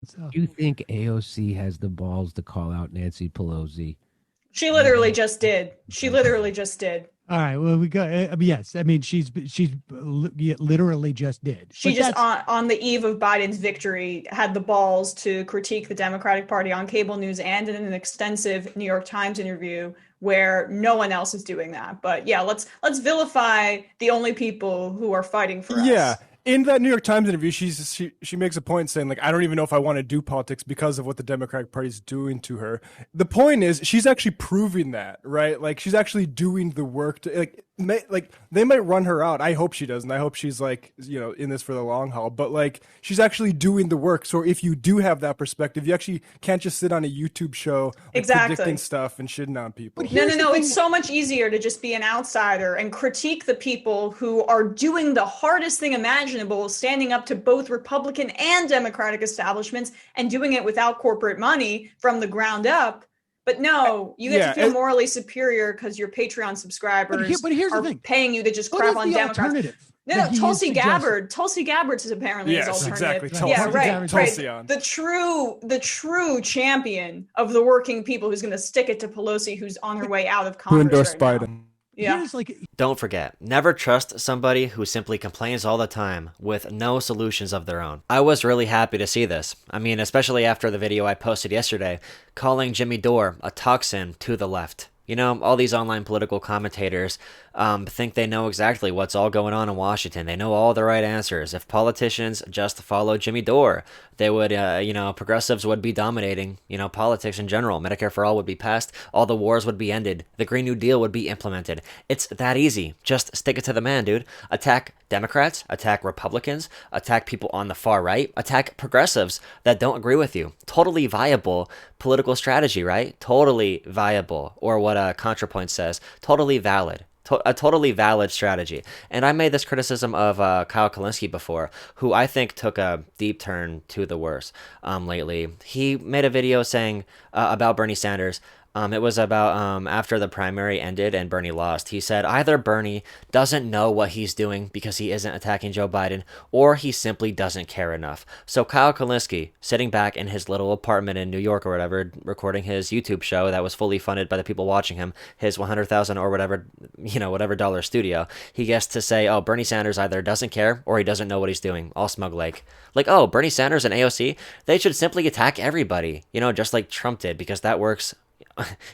So Do you think AOC has the balls to call out Nancy Pelosi? She literally just did. She literally just did. all right, well we got yes. I mean she's literally just did, She but just that's on the eve of Biden's victory had the balls to critique the Democratic Party on cable news and in an extensive New York Times interview where no one else is doing that. But yeah, let's vilify the only people who are fighting for Yeah. us. In that New York Times interview, she makes a point saying, like, I don't even know if I want to do politics because of what the Democratic Party is doing to her. The point is, she's actually proving that, right? Like, she's actually doing the work to, like they might run her out. I hope she doesn't. I hope she's like, in this for the long haul. But like, she's actually doing the work. So if you do have that perspective, you actually can't just sit on a YouTube show like predicting Exactly. stuff and shitting on but people. No, no, here's the no. It's thing. so much easier to just be an outsider and critique the people who are doing the hardest thing imaginable, standing up to both Republican and Democratic establishments and doing it without corporate money from the ground up. But no, you get to Yeah, feel morally superior because your Patreon subscribers But here's the are thing. paying you to just What crap is on the Democrats. alternative No, that no, he is Tulsi suggesting? Gabbard. Tulsi Gabbard is apparently his Yes, alternative. exactly. Yeah, Tulsi right, Gabbard's right. Tulsi on. The true champion of the working people who's going to stick it to Pelosi, who's on her way out of Who Congress endorsed right now. Biden? Yeah. Here's like Don't forget, never trust somebody who simply complains all the time with no solutions of their own. I was really happy to see this. I mean, especially after the video I posted yesterday, calling Jimmy Dore a toxin to the left. You know, all these online political commentators think they know exactly what's all going on in Washington. They know all the right answers. If politicians just follow Jimmy Dore, they would, progressives would be dominating, politics in general. Medicare for all would be passed. All the wars would be ended. The Green New Deal would be implemented. It's that easy. Just stick it to the man, dude. Attack Democrats, attack Republicans, attack people on the far right, attack progressives that don't agree with you. Totally viable political strategy, right? Totally viable. Or what ContraPoint says, totally valid. A totally valid strategy. And I made this criticism of Kyle Kalinske before, who I think took a deep turn to the worse lately. He made a video saying about Bernie Sanders. It was about after the primary ended and Bernie lost. He said either Bernie doesn't know what he's doing because he isn't attacking Joe Biden, or he simply doesn't care enough. So Kyle Kalinske, sitting back in his little apartment in New York or whatever, recording his YouTube show that was fully funded by the people watching him, his 100,000 or whatever, whatever dollar studio, he gets to say, oh, Bernie Sanders either doesn't care or he doesn't know what he's doing. All smug like, oh, Bernie Sanders and AOC, they should simply attack everybody, just like Trump did, because that works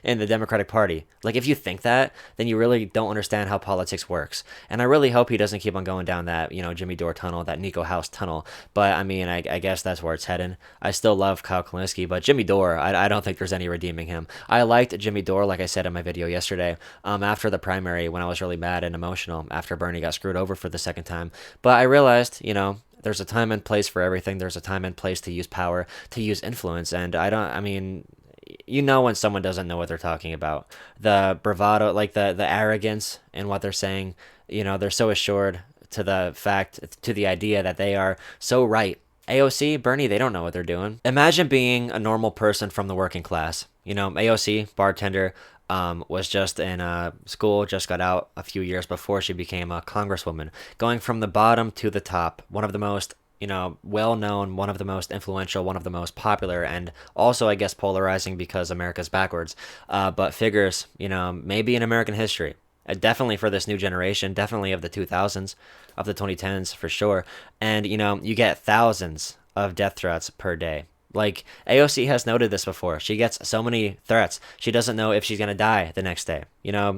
in the Democratic Party. Like, if you think that, then you really don't understand how politics works. And I really hope he doesn't keep on going down that, Jimmy Dore tunnel, that Nico House tunnel. But I mean, I guess that's where it's heading. I still love Kyle Kalinske, but Jimmy Dore, I don't think there's any redeeming him. I liked Jimmy Dore, like I said in my video yesterday, after the primary, when I was really mad and emotional after Bernie got screwed over for the second time. But I realized, there's a time and place for everything. There's a time and place to use power, to use influence. And when someone doesn't know what they're talking about. The bravado, like the arrogance in what they're saying, they're so assured to the idea that they are so right. AOC, Bernie, they don't know what they're doing. Imagine being a normal person from the working class. AOC, bartender, was just in school, just got out a few years before she became a congresswoman, going from the bottom to the top, one of the most well-known, one of the most influential, one of the most popular, and also, I guess, polarizing because America's backwards, but figures, maybe in American history. Definitely for this new generation, definitely of the 2000s, of the 2010s for sure. And, you get thousands of death threats per day. Like, AOC has noted this before. She gets so many threats. She doesn't know if she's going to die the next day.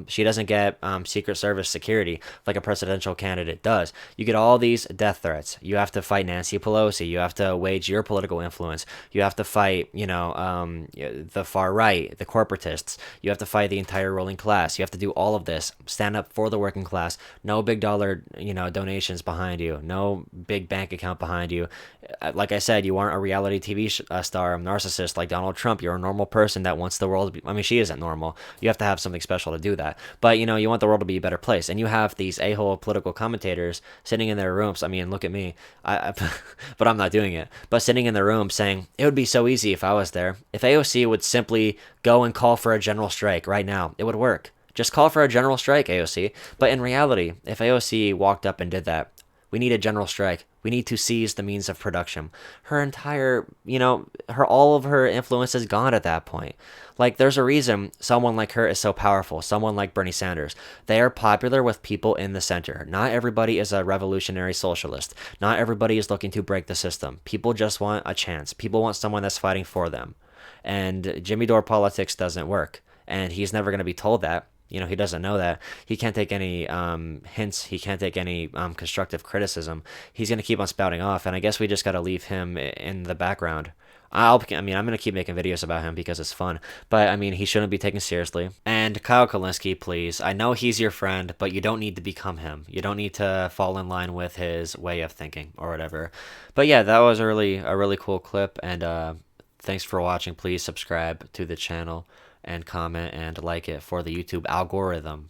She doesn't get Secret Service security like a presidential candidate does. You get all these death threats. You have to fight Nancy Pelosi. You have to wage your political influence. You have to fight, the far right, the corporatists. You have to fight the entire ruling class. You have to do all of this. Stand up for the working class. No big dollar, donations behind you. No big bank account behind you. Like I said, you aren't a reality TV star, a narcissist like Donald Trump. You're a normal person that wants the world to be. I mean, she isn't normal. You have to have something special to do that. But, you want the world to be a better place. And you have these a-hole political commentators sitting in their rooms. I mean, look at me. But I'm not doing it. But sitting in the room saying, it would be so easy if I was there. If AOC would simply go and call for a general strike right now, it would work. Just call for a general strike, AOC. But in reality, if AOC walked up and did that, we need a general strike. We need to seize the means of production. Her entire, all of her influence is gone at that point. Like, there's a reason someone like her is so powerful. Someone like Bernie Sanders. They are popular with people in the center. Not everybody is a revolutionary socialist. Not everybody is looking to break the system. People just want a chance. People want someone that's fighting for them. And Jimmy Dore politics doesn't work. And he's never going to be told that. He doesn't know that. He can't take any hints. He can't take any constructive criticism. He's going to keep on spouting off, and I guess we just got to leave him in the background. I'm going to keep making videos about him because it's fun, but he shouldn't be taken seriously. And Kyle Kalinske, please, I know he's your friend, but you don't need to become him. You don't need to fall in line with his way of thinking or whatever. But yeah, that was a really cool clip, and thanks for watching. Please subscribe to the channel and comment and like it for the YouTube algorithm.